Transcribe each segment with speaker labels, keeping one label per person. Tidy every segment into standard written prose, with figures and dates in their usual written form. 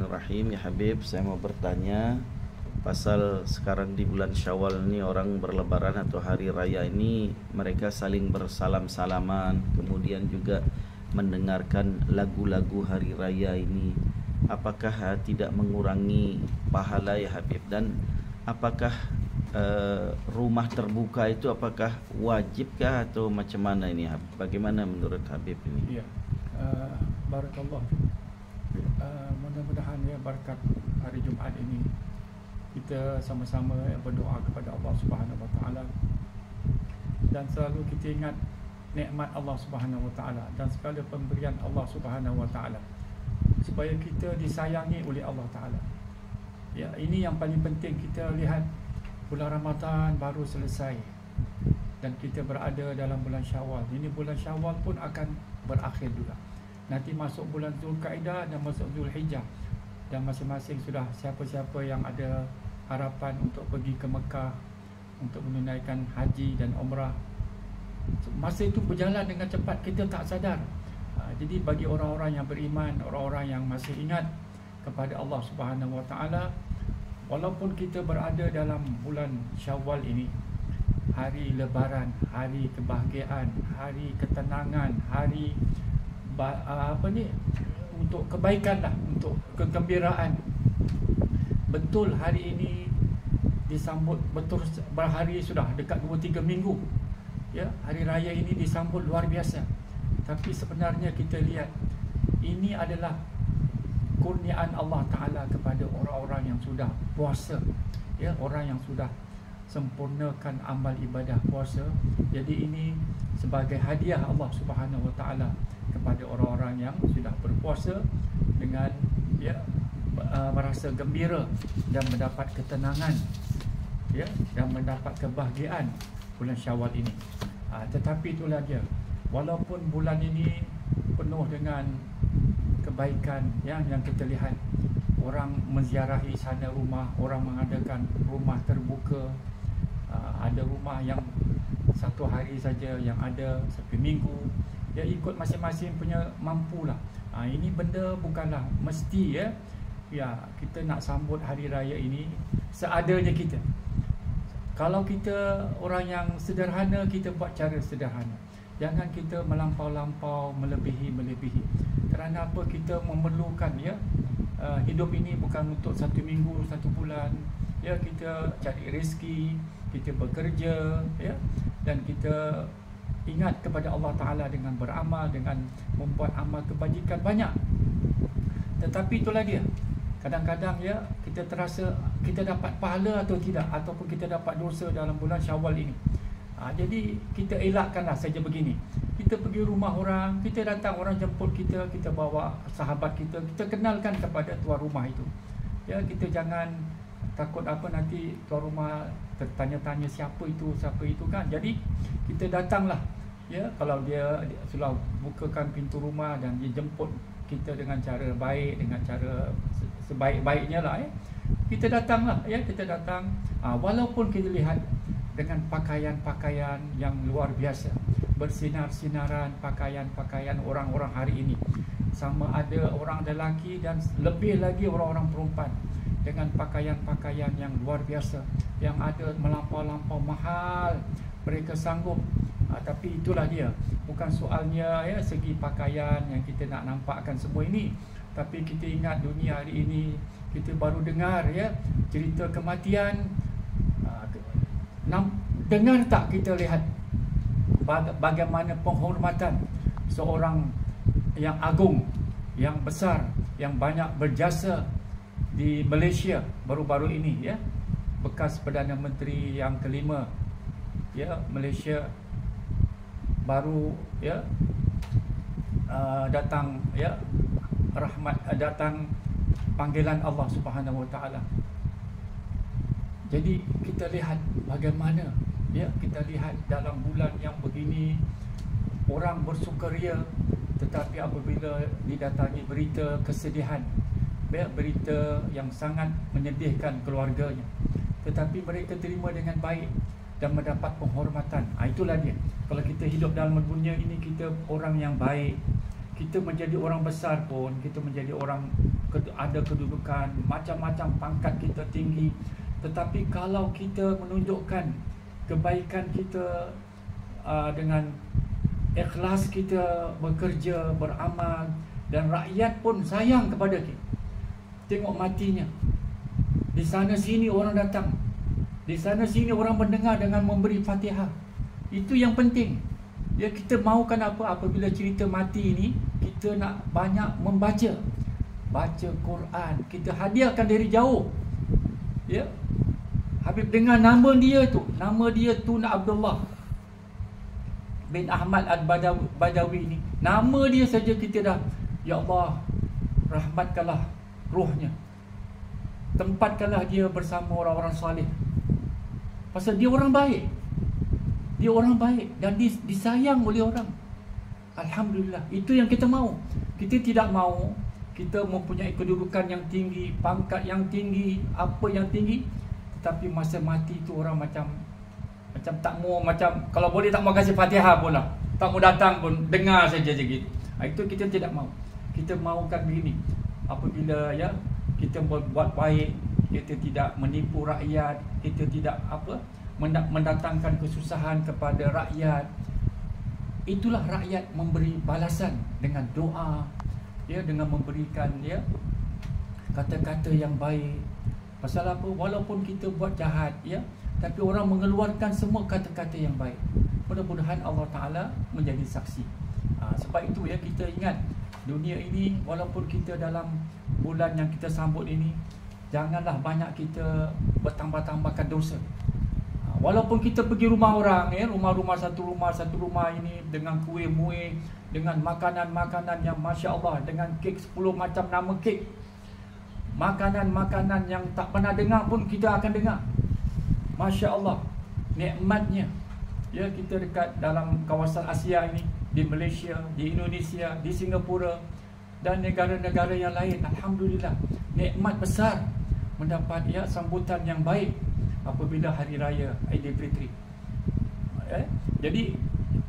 Speaker 1: Bismillahirrahmanirrahim. Ya Habib, saya mau bertanya pasal sekarang di bulan Syawal ini orang berlebaran atau hari raya ini mereka saling bersalam-salaman, kemudian juga mendengarkan lagu-lagu hari raya ini. Apakah tidak mengurangi pahala ya Habib? Dan apakah rumah terbuka itu apakah wajibkah atau macam mana ini Habib? Bagaimana menurut Habib ini?
Speaker 2: Ya, barakallah. Mudah-mudahan ya berkat hari Jumaat ini kita sama-sama berdoa kepada Allah Subhanahu Wa Taala dan selalu kita ingat nikmat Allah Subhanahu Wa Taala dan segala pemberian Allah Subhanahu Wa Taala supaya kita disayangi oleh Allah Taala. Ya, ini yang paling penting. Kita lihat bulan Ramadan baru selesai dan kita berada dalam bulan Syawal. Ini bulan Syawal pun akan berakhir juga. Nanti masuk bulan Zulkaidah dan masuk Zulhijjah. Dan masing-masing sudah siapa-siapa yang ada harapan untuk pergi ke Mekah untuk menunaikan haji dan umrah. Masa itu berjalan dengan cepat, kita tak sadar. Jadi bagi orang-orang yang beriman, orang-orang yang masih ingat kepada Allah Subhanahu Wa Taala, walaupun kita berada dalam bulan Syawal ini, hari lebaran, hari kebahagiaan, hari ketenangan, hari untuk kebaikan lah, untuk kegembiraan. Betul hari ini disambut betul berhari sudah dekat 2-3 minggu. Ya, hari raya ini disambut luar biasa. Tapi sebenarnya kita lihat ini adalah kurniaan Allah Taala kepada orang-orang yang sudah puasa. Ya, orang yang sudah sempurnakan amal ibadah puasa. Jadi ini sebagai hadiah Allah Subhanahu Wa Taala kepada orang-orang yang sudah berpuasa dengan merasa gembira dan mendapat ketenangan, ya, dan mendapat kebahagiaan bulan Syawal ini. Tetapi itulah dia, walaupun bulan ini penuh dengan kebaikan yang kita lihat, orang menziarahi sana rumah, orang mengadakan rumah terbuka. Ada rumah yang satu hari saja, yang ada satu minggu. Dia ikut masing-masing punya mampulah. Ini benda bukanlah mesti ya. Ya, kita nak sambut hari raya ini seadanya kita. Kalau kita orang yang sederhana, kita buat cara sederhana. Jangan kita melampau-lampau, melebihi. Kerana apa? Kita memerlukan ya, hidup ini bukan untuk 1 minggu, 1 bulan. Ya, kita cari rezeki, kita bekerja, ya, dan kita ingat kepada Allah Ta'ala dengan beramal, dengan membuat amal kebajikan banyak. Tetapi itulah dia, kadang-kadang ya, kita terasa kita dapat pahala atau tidak, ataupun kita dapat dosa dalam bulan Syawal ini. Jadi kita elakkanlah saja begini. Kita pergi rumah orang, kita datang, orang jemput kita, kita bawa sahabat kita, kita kenalkan kepada tuan rumah itu. Ya, kita jangan takut apa nanti tuan rumah tertanya-tanya siapa itu kan. Jadi kita datanglah. Ya, kalau dia sudah bukakan pintu rumah dan dia jemput kita dengan cara baik, dengan cara sebaik-baiknya lah ya. Kita datanglah ya, kita datang. Walaupun kita lihat dengan pakaian-pakaian yang luar biasa, bersinar-sinaran pakaian-pakaian orang-orang hari ini. Sama ada orang lelaki dan lebih lagi orang-orang perempuan dengan pakaian-pakaian yang luar biasa, yang ada melampau-lampau mahal. Mereka sanggup. Tapi itulah dia, bukan soalnya ya segi pakaian yang kita nak nampakkan semua ini. Tapi kita ingat dunia hari ini, kita baru dengar ya cerita kematian. Dengar tak kita lihat bagaimana penghormatan seorang yang agung, yang besar, yang banyak berjasa di Malaysia baru-baru ini ya, bekas Perdana Menteri yang kelima ya, Malaysia baru ya datang ya rahmat, datang panggilan Allah Subhanahu Wa Taala. Jadi kita lihat bagaimana ya, kita lihat dalam bulan yang begini orang bersukaria, tetapi apabila didatangi berita kesedihan, ya, berita yang sangat menyedihkan keluarganya, tetapi mereka terima dengan baik dan mendapat penghormatan. Itulah dia. Kalau kita hidup dalam dunia ini, kita orang yang baik, kita menjadi orang besar pun, kita menjadi orang ada kedudukan, macam-macam pangkat kita tinggi, tetapi kalau kita menunjukkan kebaikan kita dengan ikhlas kita bekerja, beramal, dan rakyat pun sayang kepada kita, tengok matinya, di sana sini orang datang, di sana sini orang mendengar dengan memberi Fatihah, itu yang penting. Ya, kita mahukan apa apabila cerita mati ini, kita nak banyak baca Quran, kita hadiahkan dari jauh. Ya, Habib dengar nama dia Tun Abdullah bin Ahmad Al-Badawi ni, nama dia saja kita dah, ya Allah, rahmatkanlah rohnya, tempatkanlah dia bersama orang-orang salih, pasal dia orang baik. Dia orang baik dan disayang oleh orang. Alhamdulillah, itu yang kita mahu. Kita tidak mahu kita mempunyai kedudukan yang tinggi, pangkat yang tinggi, apa yang tinggi, tetapi masa mati itu orang macam tak mau, macam kalau boleh tak mau kasih Fatihah pun lah, tak mau datang pun, dengar saja gitu. Itu kita tidak mahu. Kita mahukan begini, apabila ya kita berbuat baik, kita tidak menipu rakyat, kita tidak mendatangkan kesusahan kepada rakyat, itulah rakyat memberi balasan dengan doa, ya, dengan memberikan ya kata-kata yang baik. Pasal apa? Walaupun kita buat jahat, ya, tapi orang mengeluarkan semua kata-kata yang baik. Mudah-mudahan Allah Ta'ala menjadi saksi. Sebab itu ya, kita ingat dunia ini, walaupun kita dalam bulan yang kita sambut ini, janganlah banyak kita bertambah-tambahkan dosa. Walaupun kita pergi rumah orang, ya, rumah satu rumah ini dengan kuih-muih, dengan makanan-makanan yang Masya Allah, dengan kek 10 macam nama kek, makanan-makanan yang tak pernah dengar pun kita akan dengar. Masya Allah, nikmatnya. Ya, kita dekat dalam kawasan Asia ini, di Malaysia, di Indonesia, di Singapura dan negara-negara yang lain, alhamdulillah, nikmat besar mendapat ya sambutan yang baik apabila hari raya Aidilfitri. Jadi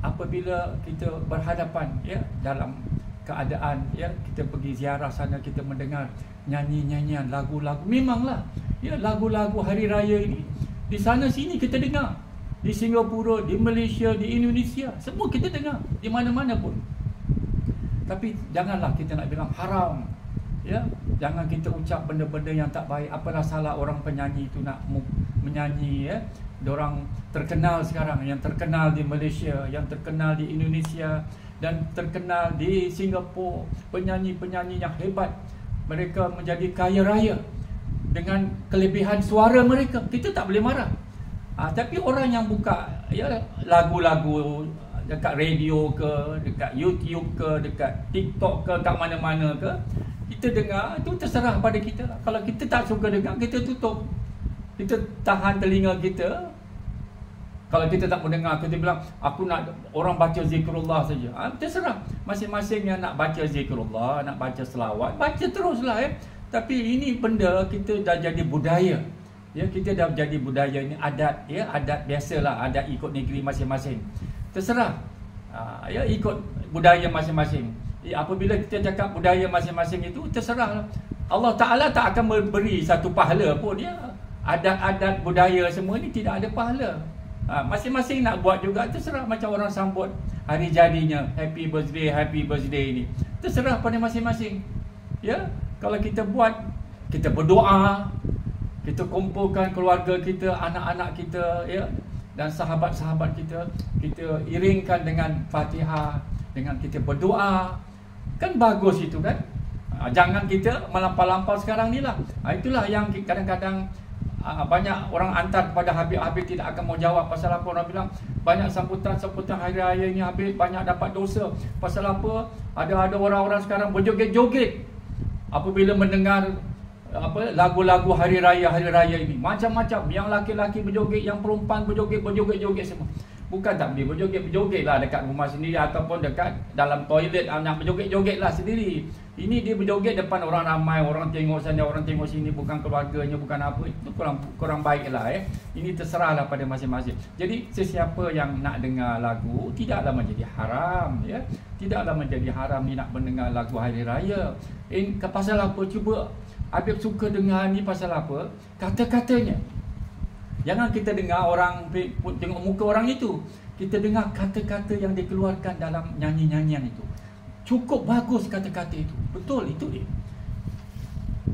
Speaker 2: apabila kita berhadapan ya dalam keadaan ya kita pergi ziarah sana, kita mendengar nyanyi-nyanyian, lagu-lagu, memanglah ya lagu-lagu hari raya ini di sana sini kita dengar, di Singapura, di Malaysia, di Indonesia, semua kita dengar, di mana-mana pun. Tapi janganlah kita nak bilang haram, ya, jangan kita ucap benda-benda yang tak baik. Apalah salah orang penyanyi itu nak menyanyi, ya. Diorang terkenal sekarang, yang terkenal di Malaysia, yang terkenal di Indonesia dan terkenal di Singapura, penyanyi-penyanyi yang hebat. Mereka menjadi kaya raya dengan kelebihan suara mereka. Kita tak boleh marah. Tapi orang yang buka ya lagu-lagu dekat radio ke, dekat YouTube ke, dekat TikTok ke, kat mana-mana ke, kita dengar, itu terserah pada kita lah. Kalau kita tak suka dengar, kita tutup, kita tahan telinga kita. Kalau kita tak mau dengar, kita bilang aku nak orang baca zikrullah saja. Terserah, masing-masing yang nak baca zikrullah, nak baca selawat, baca teruslah ya. Tapi ini benda kita dah jadi budaya. Ya, kita dah jadi budaya, ini adat, ya, adat biasalah, adat ikut negeri masing-masing. Terserah, ya, ikut budaya masing-masing. Apabila kita cakap budaya masing-masing itu, terserah. Allah Ta'ala tak akan memberi satu pahala pun, ya. Adat-adat budaya semua ni tidak ada pahala. Masing-masing nak buat juga, terserah. Macam orang sambut hari jadinya, happy birthday ini, terserah pada masing-masing. Ya, kalau kita buat, kita berdoa, kita kumpulkan keluarga kita, anak-anak kita, ya, dan sahabat-sahabat kita, kita iringkan dengan Fatihah, dengan kita berdoa, kan bagus itu kan. Jangan kita melampau-lampau sekarang ni lah. Itulah yang kadang-kadang banyak orang hantar kepada Habib tidak akan mau jawab. Pasal apa? Orang bilang banyak sambutan hari raya ni Habib banyak dapat dosa. Pasal apa? Ada orang-orang sekarang berjoget-joget apabila mendengar lagu-lagu hari raya ini, macam-macam. Yang laki-laki berjoget, yang perempuan berjoget semua. Bukan tak boleh berjoget lah dekat rumah sendiri ataupun dekat dalam toilet, nak berjoget lah sendiri. Ini dia berjoget depan orang ramai, orang tengok sana, orang tengok sini, bukan keluarganya, bukan apa. Itu kurang baiklah Ini terserahlah pada masing-masing. Jadi sesiapa yang nak dengar lagu tidaklah menjadi haram Tidaklah menjadi haram ni nak mendengar lagu hari raya. Pasal apa? Cuba Habib suka dengar ni pasal apa? Kata-katanya. Jangan kita dengar orang tengok muka orang itu. Kita dengar kata-kata yang dikeluarkan dalam nyanyi-nyanyian itu. Cukup bagus kata-kata itu. Betul, itu dia.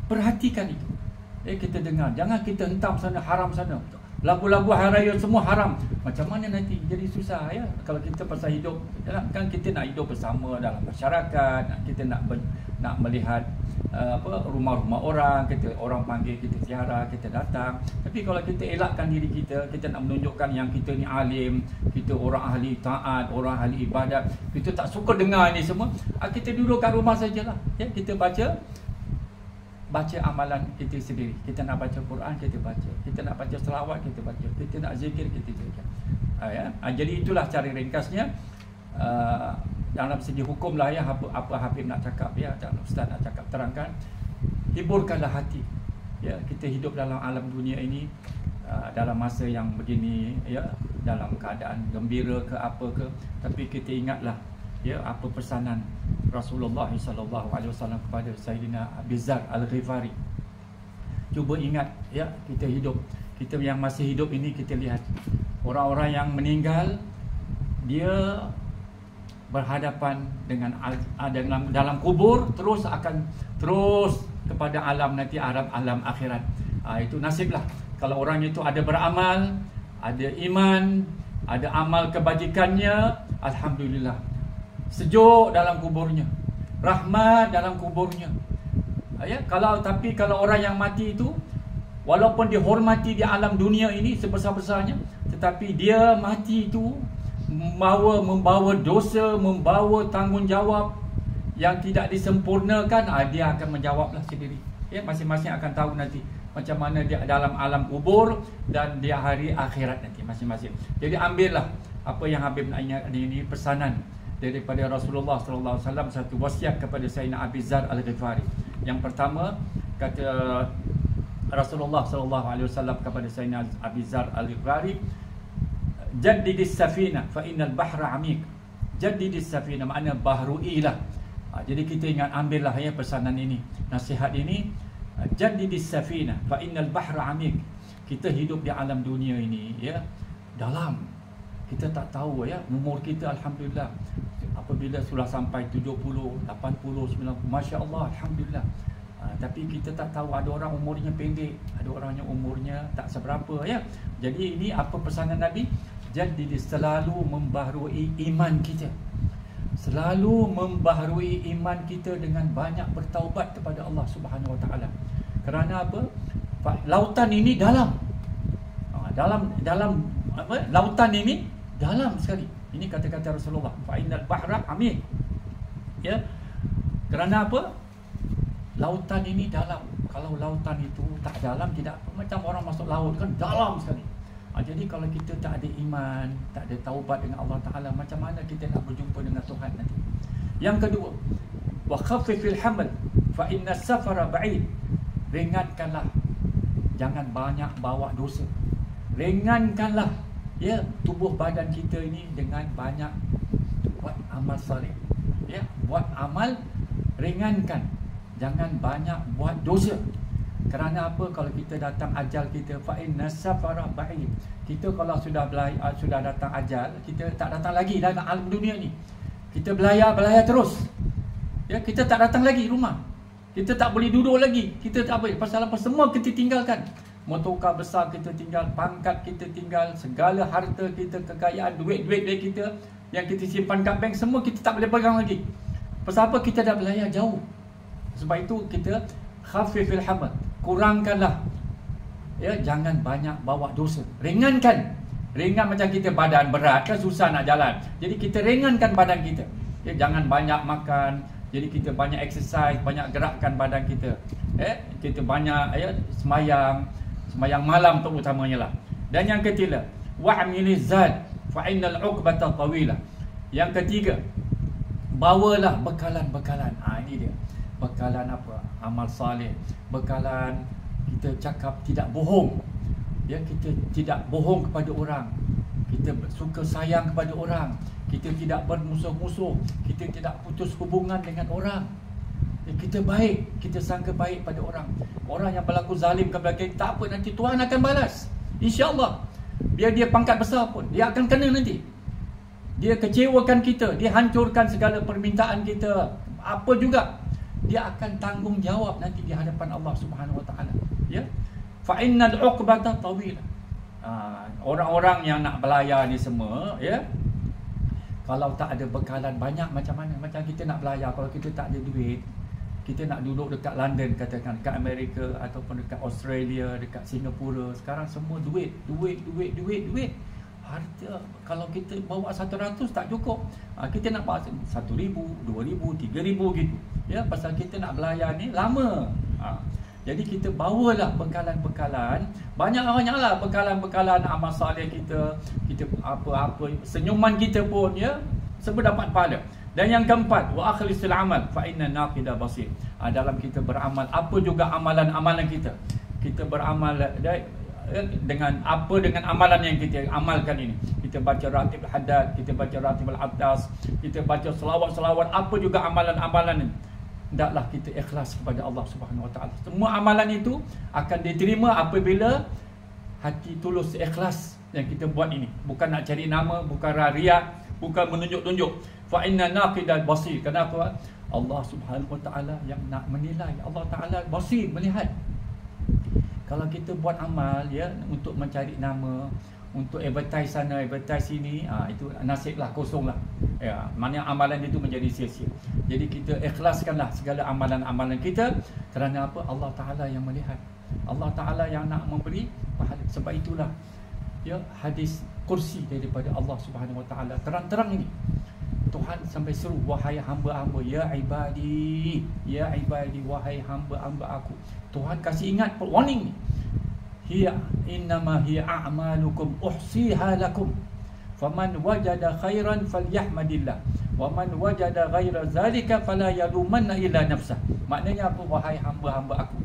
Speaker 2: Perhatikan itu. Kita dengar. Jangan kita hentam sana, haram sana. Lagu-lagu hari raya semua haram. Macam mana nanti? Jadi susah Kalau kita pasal hidup, kan kita nak hidup bersama dalam masyarakat. Kita nak melihat rumah-rumah orang. Orang panggil kita ziarah, kita datang. Tapi kalau kita elakkan diri kita nak menunjukkan yang kita ni alim, kita orang ahli taat, orang ahli ibadat, kita tak suka dengar ni semua, kita duduk kat rumah sajalah. Kita baca amalan kita sendiri. Kita nak baca Quran, kita baca. Kita nak baca selawat, kita baca. Kita nak zikir, kita zikir. Jadi itulah cara ringkasnya. Dalam segi hukum lah apa Habib nak cakap Ustaz nak cakap, terangkan. Hiburkanlah hati. Kita hidup dalam alam dunia ini dalam masa yang begini dalam keadaan gembira ke apa ke, tapi kita ingatlah apa pesanan Rasulullah SAW kepada Sayyidina Abi Dzar Al-Ghifari. Cuba ingat kita hidup, kita yang masih hidup ini, kita lihat orang-orang yang meninggal, dia berhadapan dengan dalam kubur, terus kepada alam nanti, alam akhirat. Itu nasiblah kalau orang itu ada beramal, ada iman, ada amal kebajikannya, alhamdulillah. Sejuk dalam kuburnya, rahmat dalam kuburnya. Tapi kalau orang yang mati itu, walaupun dihormati di alam dunia ini sebesar-besarnya, tetapi dia mati itu membawa dosa, membawa tanggungjawab yang tidak disempurnakan, dia akan menjawablah sendiri. Masing-masing akan tahu nanti macam mana dia dalam alam kubur dan dia hari akhirat nanti masing-masing. Jadi ambillah apa yang Habib nak ingat ini, pesanan daripada Rasulullah sallallahu alaihi wasallam, satu wasiat kepada Sayyidina Abi Dzar Al-Ghifari. Yang pertama, kata Rasulullah sallallahu alaihi wasallam kepada Sayyidina Abi Dzar Al-Ghifari, jaddidis safina fa innal bahra amik. Jaddidis safina makna bahruilah. Jadi kita ingat, ambillah pesanan ini, nasihat ini. Jaddidis safina fa innal bahra amik. Kita hidup di alam dunia ini dalam. Kita tak tahu umur kita, alhamdulillah, apabila sudah sampai 70, 80, 90, masya-Allah, alhamdulillah. Tapi kita tak tahu, ada orang umurnya pendek, ada orang yang umurnya tak seberapa Jadi ini apa pesanan Nabi? Jadi selalu membaharui iman kita. Selalu membaharui iman kita dengan banyak bertaubat kepada Allah Subhanahu Wa Taala. Kerana apa? Lautan ini dalam. Lautan ini dalam sekali. Ini kata-kata Rasulullah. Fa innal bahra amik. Kerana apa? Lautan ini dalam. Kalau lautan itu tak dalam, tidak macam orang masuk laut kan, dalam sekali. Jadi kalau kita tak ada iman, tak ada taubat dengan Allah Ta'ala, macam mana kita nak berjumpa dengan Tuhan nanti? Yang kedua, wa khaffifil hamal fa inna safara ba'id. Ringankanlah, jangan banyak bawa dosa. Ringankanlah tubuh badan kita ini dengan banyak buat amal saleh. Buat amal, ringankan. Jangan banyak buat dosa. Kerana apa? Kalau kita datang ajal kita, fa inna safara ba'id. Kita kalau sudah datang ajal, kita tak datang lagi dalam alam dunia ni. Kita belayar terus. Kita tak datang lagi rumah. Kita tak boleh duduk lagi. Kita tak boleh. Pasal apa? Semua kita tinggalkan. Motorkar besar kita tinggal, pangkat kita tinggal, segala harta kita, kekayaan, duit-duit kita yang kita simpan kat bank, semua kita tak boleh pegang lagi. Pasal apa? Kita dah belayar jauh. Sebab itu kita khafifil hamal, kurangkanlah. Jangan banyak bawa dosa. Ringankan. Ringan macam kita badan berat kan, susah nak jalan. Jadi kita ringankan badan kita. Jangan banyak makan. Jadi kita banyak exercise, banyak gerakkan badan kita. Kita banyak semayang malam terutamanya lah. Dan yang ketiga, wa'miliz zad fa innal 'uqbata tawilah. Yang ketiga, bawalah bekalan-bekalan. Ini dia. bekalan apa? Amal saleh, bekalan kita cakap tidak bohong. Ya, kita tidak bohong kepada orang. Kita suka sayang kepada orang. Kita tidak bermusuh-musuh. Kita tidak putus hubungan dengan orang. Ya, kita baik, kita sangka baik pada orang. Orang yang berlaku zalim kepada kita, tak apa, nanti Tuhan akan balas. InsyaAllah. Biar dia pangkat besar pun, dia akan kena nanti. Dia kecewakan kita, dia hancurkan segala permintaan kita, apa juga, dia akan tanggung jawab nanti di hadapan Allah Subhanahu Wa Taala. Ya. Fa innal 'uqbata tawila. Orang-orang yang nak belayar ni semua, ya, kalau tak ada bekalan banyak macam mana? Macam kita nak belayar, kalau kita tak ada duit, kita nak duduk dekat London katakan, dekat Amerika ataupun dekat Australia, dekat Singapura, sekarang semua duit. Harta kalau kita bawa 100 tak cukup. Kita nak bawa 1,000, 2,000, 3,000 gitu. Ya, pasal kita nak belayar ni lama. Jadi kita bawalah bekalan-bekalan, banyak-banyaklah bekalan-bekalan amal soleh kita apa-apa, senyuman kita pun, ya, semua dapat pahala. Dan yang keempat, wa akhlisul amal fa inna naqida basir. Dalam kita beramal, apa juga amalan-amalan kita beramal dengan apa, dengan amalan yang kita amalkan ini. Kita baca ratib haddad, kita baca ratib al-abdas, kita baca selawat-selawat, apa juga amalan-amalan ini. Hendaklah kita ikhlas kepada Allah Subhanahu Wa Taala. Semua amalan itu akan diterima apabila hati tulus, ikhlas yang kita buat ini. Bukan nak cari nama, bukan riak, bukan menunjuk-tunjuk. Fa inna naqidal basir. Kenapa? Allah Subhanahu Wa Taala yang nak menilai. Allah Taala basir, melihat. Kalau kita buat amal, ya, untuk mencari nama, untuk advertise sana, advertise sini, itu nasiblah, kosonglah. Ya, mana amalan itu menjadi sia-sia. Jadi kita ikhlaskanlah segala amalan-amalan kita, kerana apa? Allah Taala yang melihat. Allah Taala yang nak memberi pahala. Sebab itulah, ya, hadis kursi daripada Allah Subhanahu Wa Taala terang-terang ini. Tuhan sampai seru, wahai hamba-hamba, ya ibadi, wahai hamba-hamba aku. Tuhan kasih ingat, warning ni. Innama hiya a'malukum uhsiha lakum. Faman wajada khairan falyahmadillah. Wa man wajada ghaira zalika fala yalumanna illa nafsah. Maknanya apa? Wahai hamba-hamba aku,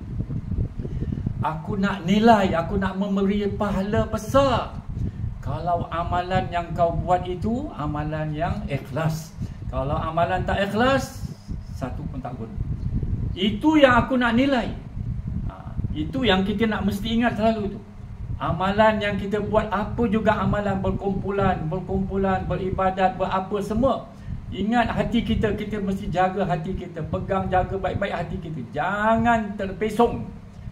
Speaker 2: aku nak nilai, aku nak memberi pahala besar kalau amalan yang kau buat itu amalan yang ikhlas. Kalau amalan tak ikhlas, satu pun tak guna. Itu yang aku nak nilai. Itu yang kita nak mesti ingat selalu tu. Amalan yang kita buat, apa juga amalan, berkumpulan, beribadat, berapa semua. Ingat hati kita, kita mesti jaga hati kita, pegang, jaga baik-baik hati kita. Jangan terpesong.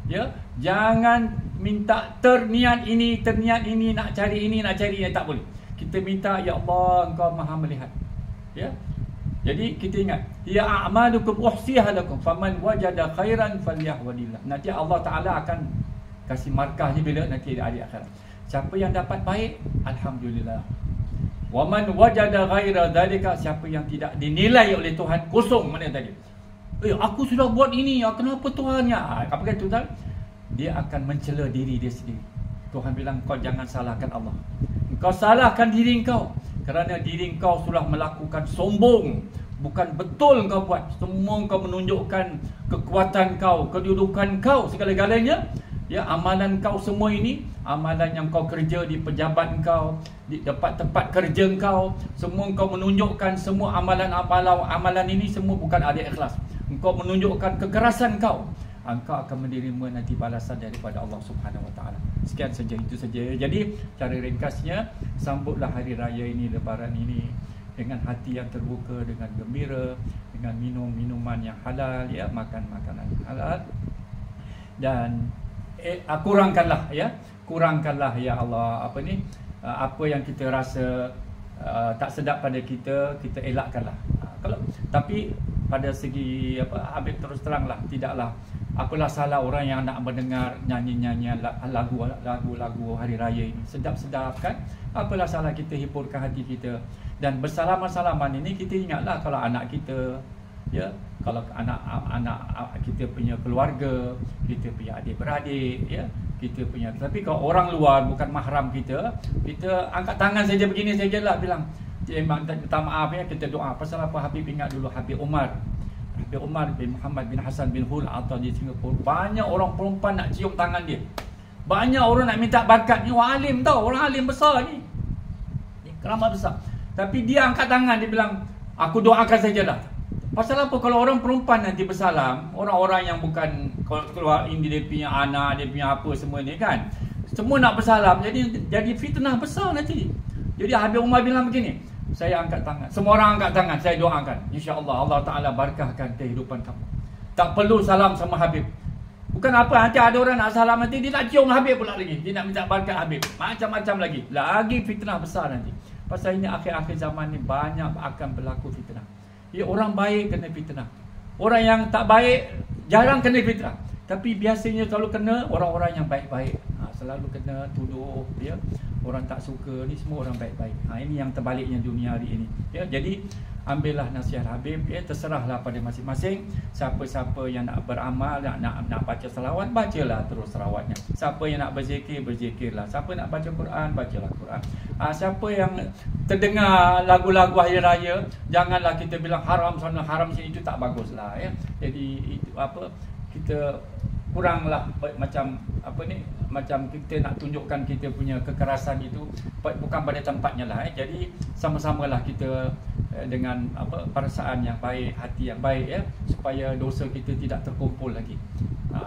Speaker 2: Ya, jangan minta terniat ini, nak cari ini, tak boleh. Kita minta, ya Allah, Engkau Maha melihat. Ya. Jadi kita ingat, ya a'malukum uhsiha lakum faman wajada khairan falyahmadillah. Nanti Allah Taala akan kasih markah ni bila nanti di akhirat. Siapa yang dapat baik, alhamdulillah. Wa man wajada ghaira dzalika, siapa yang tidak dinilai oleh Tuhan, kosong. Mana tadi? Aku sudah buat ini, kenapa Tuhan ya? Apa kata Tuhan? Dia akan mencela diri dia sendiri. Tuhan bilang, kau jangan salahkan Allah. Kau salahkan diri kau, kerana diri kau sudah melakukan sombong. Bukan betul kau buat. Semua kau menunjukkan kekuatan kau, kedudukan kau, segala-galanya. Ya, amalan kau semua ini, amalan yang kau kerja di pejabat kau, di tempat kerja kau, semua kau menunjukkan semua amalan ini semua bukan ada ikhlas. Engkau menunjukkan kekerasan kau, engkau akan menerima nanti balasan daripada Allah Subhanahu Wa Taala. Sekian saja, itu saja. Jadi cara ringkasnya, sambutlah hari raya ini, lebaran ini dengan hati yang terbuka, dengan gembira, dengan minum minuman yang halal, ya, makan makanan halal, dan kurangkanlah ya Allah, apa yang kita rasa tak sedap pada kita elakkanlah. Tapi pada segi Habib terus teranglah, tidaklah apalah salah orang yang nak mendengar nyanyi-nyanyian lagu-lagu hari raya ini. Sedap-sedap kan? Apalah salah kita hiburkan hati kita. Dan bersalaman-salaman ini kita ingatlah kalau anak kita, ya, kalau anak kita punya keluarga, kita punya adik-beradik, ya, kita punya. Tapi kalau orang luar bukan mahram kita angkat tangan saja begini sajalah, bilang minta maaf ya, kita doa. Pasal apa? Habib ingat dulu Habib Umar Habib Umar bin Muhammad bin Hassan bin Hul Atta di Singapura, banyak orang perempuan nak cium tangan dia. Banyak orang nak minta berkat. Ni orang alim tau, orang alim besar ni. Ni keramat besar. Tapi dia angkat tangan, dia bilang, aku doakan sajalah. Pasal apa? Kalau orang perempuan nanti bersalam, orang-orang yang bukan keluar ini, dia punya anak, dia punya apa semua ni kan, semua nak bersalam, jadi fitnah besar nanti. Jadi Habib Umar bilang begini, saya angkat tangan, semua orang angkat tangan, saya doakan, insya-Allah Allah Taala barakahkan kehidupan kamu. Tak perlu salam sama Habib. Bukan apa, nanti ada orang nak salam, nanti dia nak cium Habib pula lagi, dia nak minta barakat Habib, macam-macam lagi fitnah besar nanti. Pasal ini akhir-akhir zaman ni banyak akan berlaku fitnah. Ya, orang baik kena fitnah, orang yang tak baik jarang kena fitnah. Tapi biasanya selalu kena orang-orang yang baik-baik. Selalu kena tuduh, ya. Orang tak suka, ni semua orang baik-baik. Ini yang terbaliknya dunia hari ini. Ya, jadi ambillah nasihat Habib, ya, terserahlah pada masing-masing. Siapa-siapa yang nak beramal, nak baca selawat, bacalah terus selawatnya. Siapa yang nak berzikir, berzikirlah. Siapa nak baca Quran, bacalah Quran. Siapa yang terdengar lagu-lagu hari raya, janganlah kita bilang haram sana, haram sini, itu tak baguslah, ya. Jadi itu apa, kita kuranglah macam apa ni, macam kita nak tunjukkan kita punya kekerasan itu bukan pada tempatnya lah. Jadi sama-samalah kita dengan apa, perasaan yang baik, hati yang baik, ya, supaya dosa kita tidak terkumpul lagi.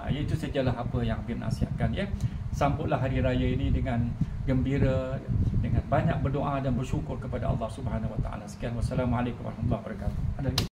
Speaker 2: Itu sajalah apa yang Habib nasihatkan, ya. Sambutlah hari raya ini dengan gembira, dengan banyak berdoa dan bersyukur kepada Allah Subhanahu Wa Taala. Sekian, wassalamualaikum warahmatullahi wabarakatuh.